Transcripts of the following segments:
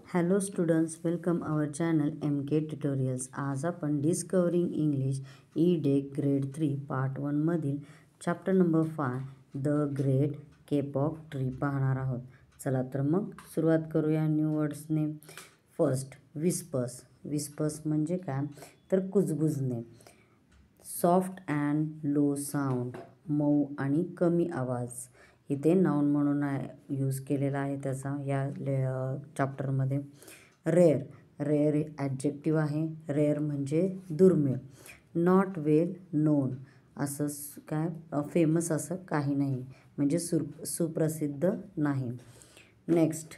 Hello students, welcome our channel MK tutorials. आज आपण discovering English ई-डेक ग्रेड 3 पार्ट 1 मधील chapter number 5 the great kapok tree पाहणार आहोत. चला तर मग सुरुवात करूया न्यू वर्ड्सने. First, whispers. विस्पर्स म्हणजे काय तर कुजबुजणे. सॉफ्ट अँड लो साऊंड, मऊ आणि कमी आवाज. इथे नाउन म्हणून यूज केलेला आहे त्याचा या चॅप्टरमध्ये. रेअर. रेअर ॲडजेक्टिव्ह आहे. रेअर म्हणजे दुर्मिळ. नॉट वेल नोन, असं काय फेमस असं काही नाही, म्हणजे सुप्रसिद्ध नाही. Next,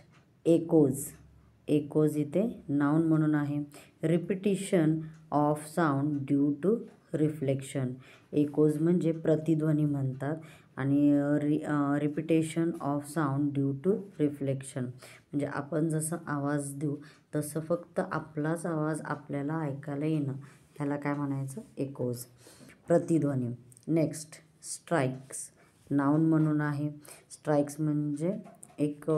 echoes. एकोज इथे नाउन म्हणून आहे. Repetition of sound due to reflection. Echoes म्हणजे प्रतिध्वनी म्हणतात आणि repetition of sound due to reflection म्हणजे आपण जसं आवाज देऊ तसं फक्त आपलाच आवाज आपल्याला ऐकायला येणं, ह्याला काय म्हणायचं, एकोज, प्रतिध्वनी. Next, strikes. नाउन म्हणून आहे. स्ट्राइक्स म्हणजे एक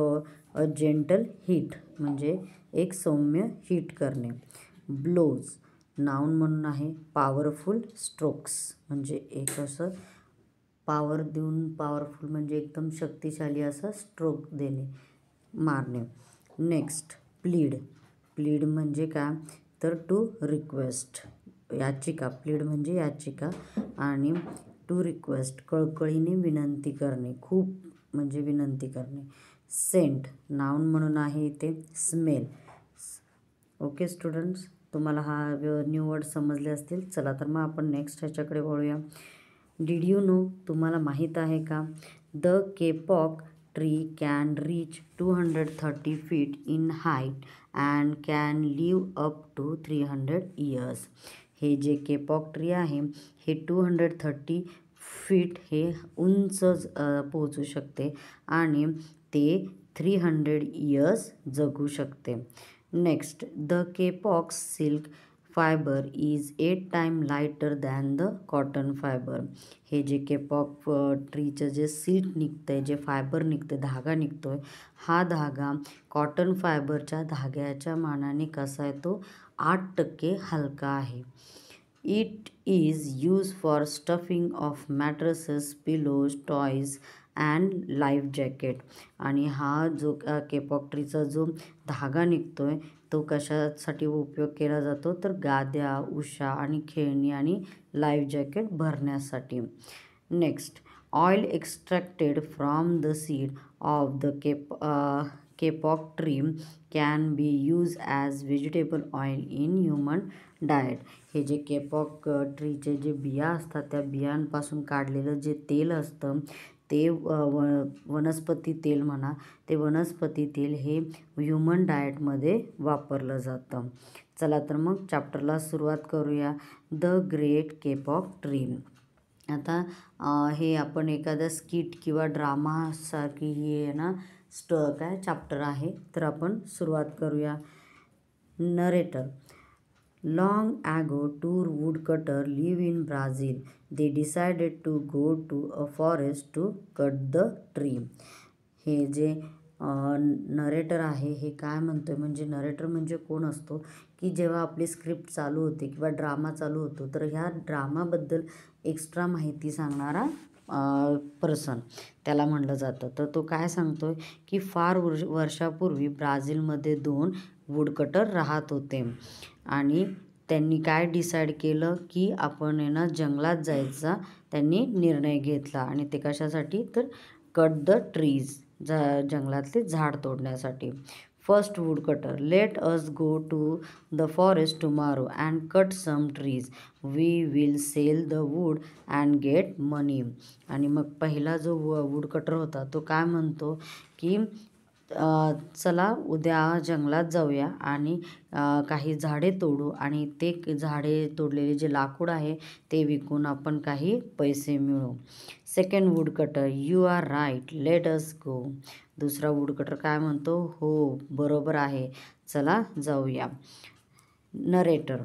जेंटल हिट, म्हणजे एक सौम्य हिट करणे. ब्लोज. नाउन म्हणून आहे. पॉवरफुल स्ट्रोक्स म्हणजे एक असं पॉवर देऊन, पॉवरफुल म्हणजे एकदम शक्तिशाली असं स्ट्रोक देणे, मारणे. Next, plead. प्लीड म्हणजे काय तर टू रिक्वेस्ट, याचिका. प्लीड म्हणजे याचिका आणि टू रिक्वेस्ट कळकळीने विनंती करणे, खूप म्हणजे विनंती करणे. सेंट. नाउन म्हणून आहे इथे. स्मेल. ओके स्टुडंट्स, तुम्हाला हा न्यू वर्ड समजले असतील. चला तर मग आपण नेक्स्ट ह्याच्याकडे वळूया. डिड यू नो, तुम्हाला माहीत आहे का, the kapok tree can reach 230 feet in height and can live up to 300 years. हे जे केपॉक ट्री आहे हे 230 feet हे उंच पोहोचू शकते आणि ते 300 years जगू शकते. Next, the kapok silk fibre is 8 times lighter than the cotton fibre. हे जे केपॉक ट्रीचं जे सिल्क निघतं आहे, जे फायबर निघतं, धागा निघतो आहे, हा धागा कॉटन फायबरच्या धाग्याच्या मानाने कसा आहे तो 8% हलका आहे. It is use for stuffing of mattresses, pillows, toys and life jacket. आणि हा जो केपॉक ट्रीचा जो धागा निघतो आहे तो कशासाठी उपयोग केला जातो तर गाद्या, उशा आणि खेळणी आणि लाईफ जॅकेट भरण्यासाठी. Next, oil extracted from the seed of the kapok tree can be use as vegetable oil in human diet. हे जे केपॉक ट्रीचे जे बिया असतात त्या बियांपासून काढलेलं जे तेल असतं ते वनस्पती तेल म्हणा, ते वनस्पती तेल हे ह्युमन डाएटमध्ये वापरलं जातं. चला तर मग चॅप्टरला सुरुवात करूया. The great kapok tree. आता हे आपण एखादा स्किट किंवा ड्रामासारखी ही आहे ना काय चॅप्टर आहे, तर आपण सुरुवात करूया. Narrator. Long ago, two woodcutters live in Brazil. They decided to go to a forest to cut the tree. हे जे नरेटर आहे हे काय म्हणतोय, म्हणजे नरेटर म्हणजे कोण असतो की जेव्हा आपली स्क्रिप्ट चालू होते किंवा ड्रामा चालू होतो तर ह्या ड्रामाबद्दल एक्स्ट्रा माहिती सांगणारा पर्सन त्याला म्हणलं जातं. तर तो काय सांगतोय की फार वर्षापूर्वी ब्राझीलमध्ये 2 वुडकटर राहत होते आणि त्यांनी काय डिसाईड केलं की आपण आहे ना जंगलात जायचा त्यांनी निर्णय घेतला. आणि ते कशासाठी तर कट द ट्रीज, जंगलातले झाड तोडण्यासाठी. First woodcutter. Let us go to the forest tomorrow and cut some trees. We will sell the wood and get money. आणि मग पहिला जो वुडकटर होता तो काय म्हणतो की चला उद्या जंगलात जाऊया आणि काही झाडे तोडू आणि ते झाडे तोडलेले जे लाकूड आहे ते विकून आपण काही पैसे मिळवू. Second woodcutter. You are right, let us go. दुसरा वुडकटर काय म्हणतो, हो बरोबर आहे, चला जाऊया. Narrator.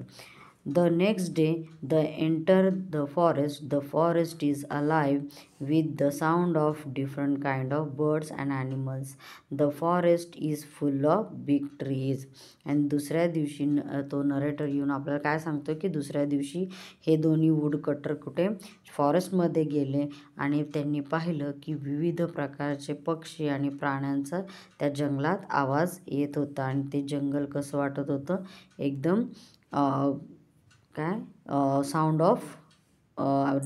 The next day they enter the forest. The forest is alive with the sound of different kind of birds and animals. The forest is full of big trees. आणि दुसऱ्या दिवशी तो नरेटर येऊन आपल्याला काय सांगतो की दुसऱ्या दिवशी हे दोन्ही वूडकटर कुठे फॉरेस्टमध्ये गेले आणि त्यांनी पाहिलं की विविध प्रकारचे पक्षी आणि प्राण्यांचा त्या जंगलात आवाज येत होता. आणि ते जंगल कसं वाटत होतं, एकदम sound of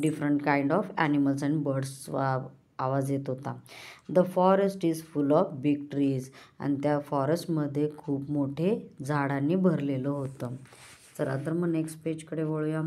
different kind of animals and birds आवाज येत होता. The forest is full of big trees. आणि त्या फॉरेस्टमध्ये खूप मोठे झाडांनी भरलेलं होतं. चला तर मग नेक्स्ट पेजकडे वळूया.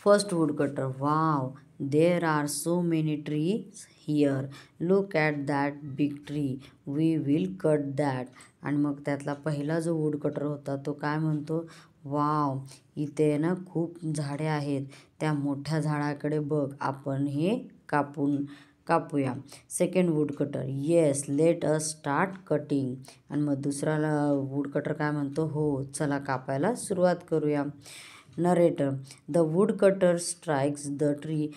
First woodcutter, wow, there are so many trees here, look at that big tree, we will cut that. आणि मग त्यातला पहिला जो वूडकटर होता तो काय म्हणतो, वाव, इथे ना खूप झाडे आहेत, त्या मोठ्या झाडाकडे बघ, आपण हे कापूया. Second woodcutter, yes, let us start cutting. आणि मग दुसरा वूडकटर काय म्हणतो, हो, चला कापायला सुरुवात करूया. Narrator, the woodcutter strikes the tree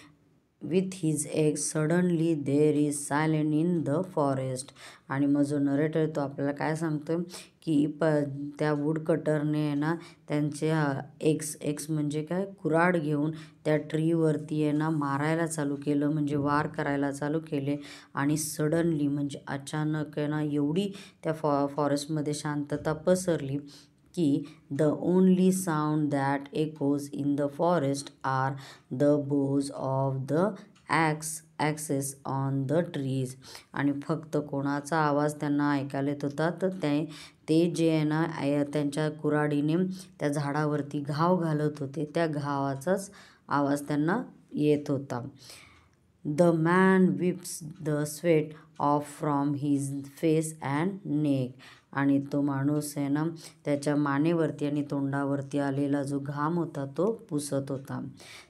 with his axe, suddenly there is silent in the forest. आणि मग जो नरेटर तो आपल्याला काय सांगतो की त्या वूडकटरने ना त्यांचे एक्स म्हणजे काय, कुऱ्हाड घेऊन त्या ट्रीवरती आहे ना मारायला चालू केलं, म्हणजे वार करायला चालू केले. आणि सडनली म्हणजे अचानक आहे ना एवढी त्या फॉरेस्टमध्ये शांतता पसरली की the only sound that echoes in the forest are the blows of the axes on the trees. आणि फक्त कोणाचा आवाज त्यांना ऐकायला येत होता, तर ते जे आहे ना त्यांच्या कुऱ्हाडीने त्या झाडावरती घाव घालत होते, त्या घावाचाच आवाज त्यांना येत होता. The man chips the sweat of from his face and neck. आणि तो माणूस आहे ना त्याच्या मानेवरती आणि तोंडावरती आलेला जो घाम होता तो पुसत होता.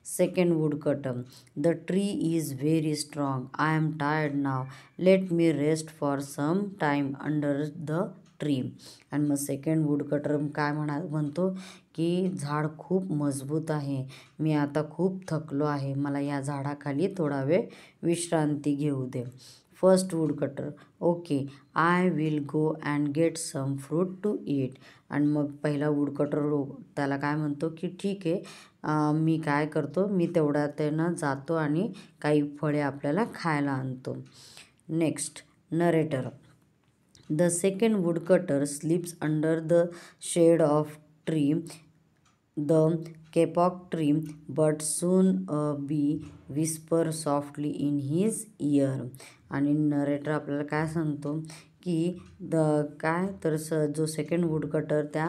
Second woodcutter, the tree is very strong, I am tired now, let me rest for some time under the tree. आणि मग सेकंड वूडकटर काय म्हणतो की झाड खूप मजबूत आहे, मी आता खूप थकलो आहे, मला या झाडाखाली थोडा वेळ विश्रांती घेऊ दे. First woodcutter, okay, I will go and get some fruit to eat. आणि मग पहिला वूडकटर त्याला काय म्हणतो की ठीक आहे, मी काय करतो, मी तेवढ्यात त्यानं जातो आणि काही फळे आपल्याला खायला आणतो. Next narrator, the second woodcutter sleeps under the shade of tree, the kapok tree, but soon a bee whisper softly in his ear. आणि नरेटर आपल्याला काय सांगतो की जो सेकंड वूडकटर त्या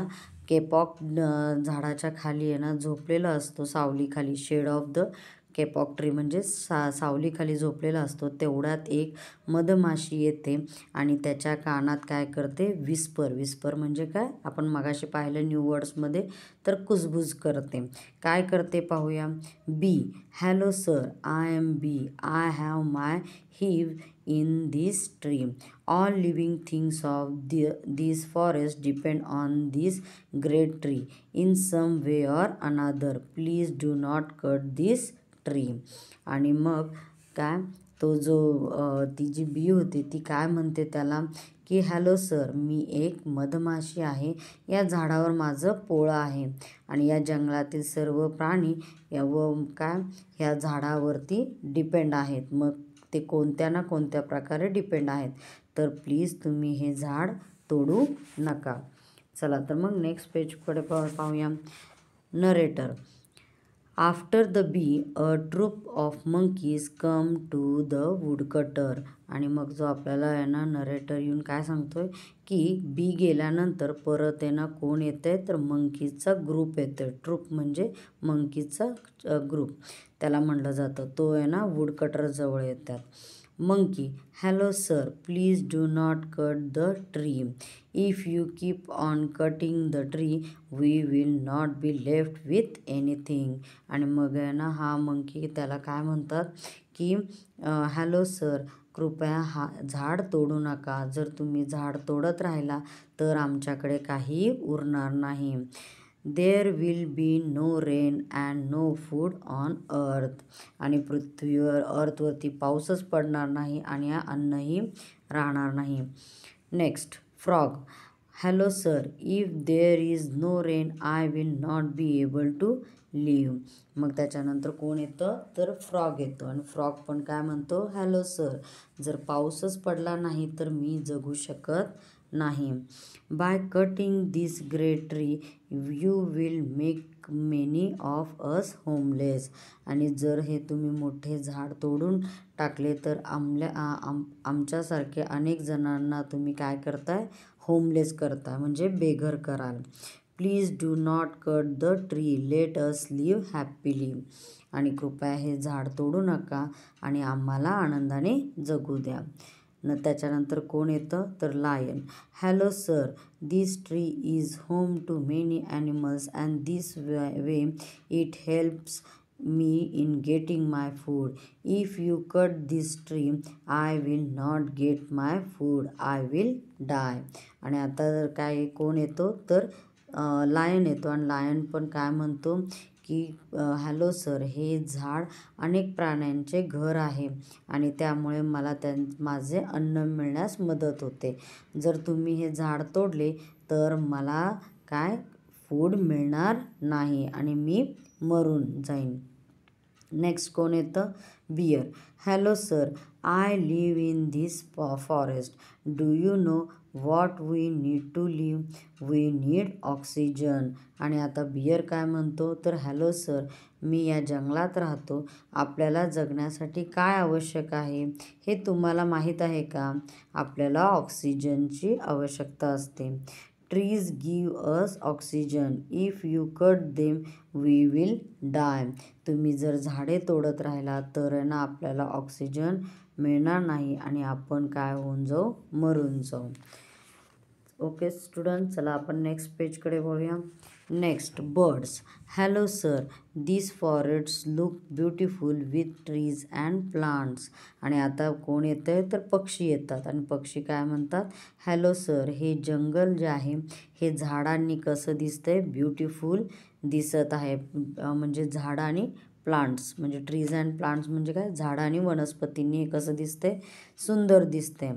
केपॉक झाडाच्या खाली आहे ना झोपलेला असतो, सावलीखाली, shade of the kapok tree म्हणजे सावलीखाली झोपलेला असतो. तेवढ्यात एक मधमाशी येते आणि त्याच्या कानात काय करते, विस्पर म्हणजे काय, आपण मगाशी पाहिलं न्यू वर्ड्समध्ये, तर कुजबुज करते. काय करते पाहूया. Bee, hello sir, I am bee, I have my hive in this tree, all living things of this forest depend on this great tree in some way or another, please do not cut this tree. आणि मग काय, तो जो ती G B होती ती काय म्हणते त्याला की हॅलो सर, मी एक मधमाशी आहे, या झाडावर माझं पोळं आहे आणि या जंगलातील सर्व प्राणी ह्या झाडावरती डिपेंड आहेत. मग ते कोणत्या ना कोणत्या प्रकारे डिपेंड आहेत, तर प्लीज तुम्ही हे झाड तोडू नका. चला तर मग नेक्स्ट पेजकडे पाहूया. Narrator, after the bee a troop of monkeys come to the woodcutter. आणि मग जो आपल्याला आहे ना नरेटर येऊन काय सांगतोय की बी गेल्यानंतर परत आहे ना कोण येतंय, तर मंकीजचा ग्रुप येतोय. ट्रूप म्हणजे मंकीजचा ग्रुप त्याला म्हणलं जातं. तो आहे ना वूडकटर जवळ येतात. Monkey, hello sir, please do not cut the tree, if you keep on cutting the tree we will not be left with anything. आणि मग आहे ना हा मंकी त्याला काय म्हणतात की हॅलो सर, कृपया झाड तोडू नका, जर तुम्ही झाड तोडत राहिला तर आमच्याकडे काही उरणार नाही. There will be no rain and no food on earth. आणि पृथ्वीवर अर्थवरती पाऊसच पडणार नाही आणि अन्नही राहणार नाही. Next frog. Hello sir, if there is no rain I will not be able to live. मग त्याच्यानंतर कोण येतं तर फ्रॉग येतो आणि फ्रॉग पण काय म्हणतो, हॅलो सर, जर पाऊसच पडला नाही तर मी जगू शकत नाही. By cutting this great tree you will make many of us homeless. आणि जर हे तुम्ही मोठे झाड तोडून टाकले तर आमच्यासारखे अनेक जणांना तुम्ही काय करताय, होमलेस करताय म्हणजे बेघर कराल. Please do not cut the tree, let us live happily. आणि कृपया हे झाड तोडू नका आणि आम्हाला आनंदाने जगू द्या. त्याच्यानंतर कोण येतं तर lion. Hello sir, this tree is home to many animals and this way it helps me in getting my food. If you cut this tree I will not get my food, I will die. आणि आता जर काय कोण येतो तर lion येतो आणि lion पण काय म्हणतो की हॅलो सर, हे झाड अनेक प्राण्यांचे घर आहे आणि त्यामुळे मला माझे अन्न मिळण्यास मदत होते. जर तुम्ही हे झाड तोडले तर मला काय फूड मिळणार नाही आणि मी मरून जाईन. नेक्स्ट कोण येतं, bear. Hello sir, I live in this forest. Do you know what we need to live? We need oxygen. आणि आता बियर काय म्हणतो तर हॅलो सर, मी या जंगलात राहतो. आपल्याला जगण्यासाठी काय आवश्यक आहे हे तुम्हाला माहीत आहे का? आपल्याला ऑक्सिजनची आवश्यकता असते. Trees give us oxygen, if you cut them we will die. तुम्ही जर झाडे तोडत राहिला तर ना आपल्याला ऑक्सिजन मिळणार नाही आणि आपण काय होऊन जाऊ, मरून जाऊ. ओके स्टुडंट, चला आपण नेक्स्ट पेजकडे वळूया. Next birds. Hello sir, this forest look beautiful with trees and plants. आणि आता कोण येतं तर पक्षी येतात आणि पक्षी काय म्हणतात, हॅलो सर, हे जंगल जे आहे हे झाडांनी कसं दिसतंय, ब्युटिफुल दिसत आहे. म्हणजे झाडं आणि प्लांट्स म्हणजे ट्रीज अँड प्लांट्स म्हणजे काय, झाडं आणि वनस्पतींनी हे कसं दिसतंय, सुंदर दिसतंय.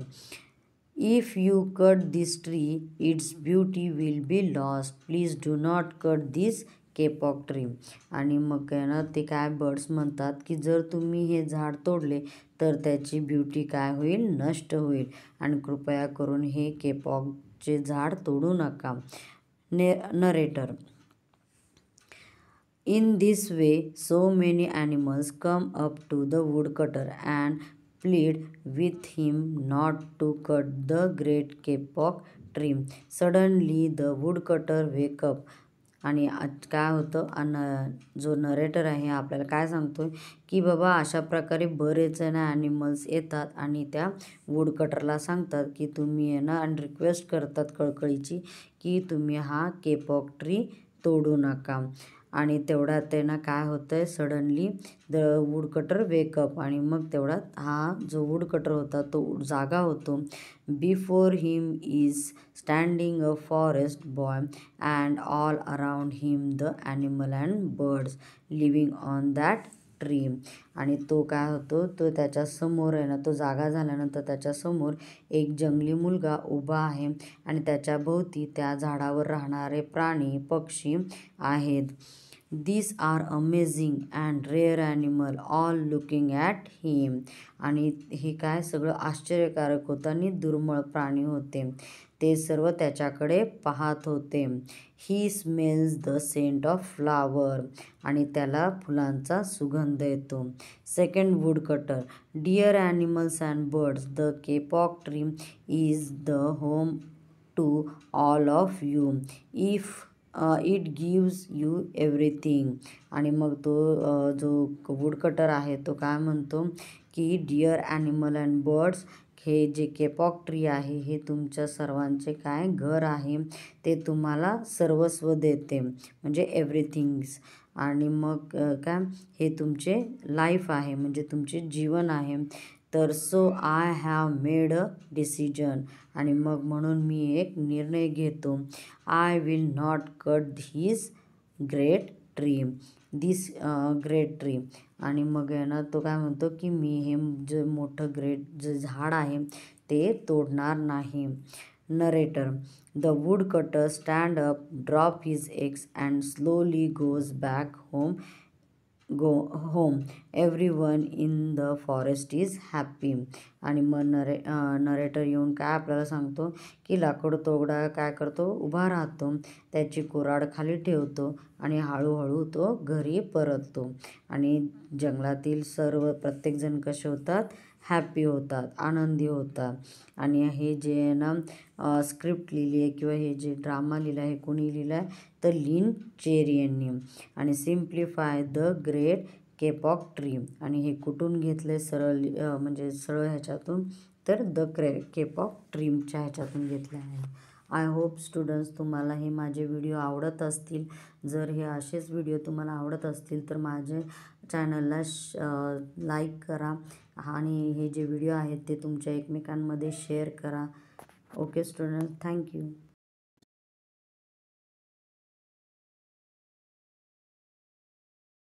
If you cut this tree its beauty will be lost. Please do not cut this kapok tree. आणि मग काय ना ते काय बर्ड्स म्हणतात की जर तुम्ही हे झाड तोडले तर त्याची ब्युटी काय होईल, नष्ट होईल आणि कृपया करून हे केपॉकचे झाड तोडू नका. Narrator. In this way, so many animals come up to the woodcutter and plead with him not to cut the great kapok tree. Suddenly, the woodcutter wake up. आणि काय होतं, जो नरेटर आहे आपल्याला काय सांगतोय की बाबा अशा प्रकारे बरेच जण ॲनिमल्स येतात आणि त्या वुडकटरला सांगतात की तुम्ही आहे ना, आणि रिक्वेस्ट करतात कळकळीची की तुम्ही हा केपॉक ट्री तोडू नका. आणि तेवढ्यात त्यांना काय होतंय, सडनली द वुडकटर वेकअप. आणि मग तेवढ्यात हा जो वुडकटर होता तो जागा होतो. Before him is standing a forest boy and all around him the animal and birds living on that tree. आणि तो काय होतो, तो त्याच्यासमोर आहे ना, तो जागा झाल्यानंतर त्याच्यासमोर एक जंगली मुलगा उभा आहे आणि त्याच्या भोवती त्या झाडावर राहणारे प्राणी पक्षी आहेत. These are amazing and rare animal all looking at him. आणि हे काय सगळं आश्चर्यकारक होतं आणि दुर्मिळ प्राणी होते, ते सर्व त्याच्याकडे पाहत होते. He smells the scent of flower. आणि त्याला फुलांचा सुगंध येतो. Second woodcutter. Dear animals and birds, the kapok tree is the home to all of you. If it gives you everything. आणि मग तो जो वुडकटर आहे तो काय म्हणतो की डिअर ॲनिमल अँड बर्ड्स, हे जे केपॉक ट्री आहे हे तुमच्या सर्वांचे काय घर आहे, ते तुम्हाला सर्वस्व देते म्हणजे एव्हरीथिंग्स. आणि मग काय, हे तुमचे लाईफ आहे म्हणजे तुमचे जीवन आहे. तर so I have made a decision, आणि मग म्हणून मी एक निर्णय घेतो. I will not cut this great tree great tree. आणि मग आहे ना तो काय म्हणतो की मी हे जे मोठं जे झाड आहे ते तोडणार नाही. Narrator. The woodcutter stand up, drop his axe and slowly goes back home. Everyone in the forest is happy. आणि मग नरेटर येऊन काय आपल्याला सांगतो की लाकूड तोडा काय करतो, उभा राहतो, त्याची कुऱ्हाड खाली ठेवतो आणि हळूहळू तो घरी परततो. आणि जंगलातील प्रत्येकजण कसे होतात, हॅपी होतात, आनंदी होतात. आणि हे जे ना स्क्रिप्ट लिहिली आहे किंवा हे जे ड्रामा लिहिला आहे कोणी लिहिला आहे, तर लिन चेरी यांनी. आणि simplify the great kapok tree. आणि हे कुठून घेतले, म्हणजे सरळ ह्याच्यातून, तर द केपॉक ट्रीच्या ह्याच्यातून घेतले आहे. आय होप स्टुडंट्स तुम्हाला हे माझे व्हिडिओ आवडत असतील. जर हे असेच व्हिडिओ तुम्हाला आवडत असतील तर माझे चॅनलला लाईक करा आणि हे जे व्हिडिओ आहेत ते तुमच्या एकमेकांमध्ये शेअर करा. Okay students, thank you.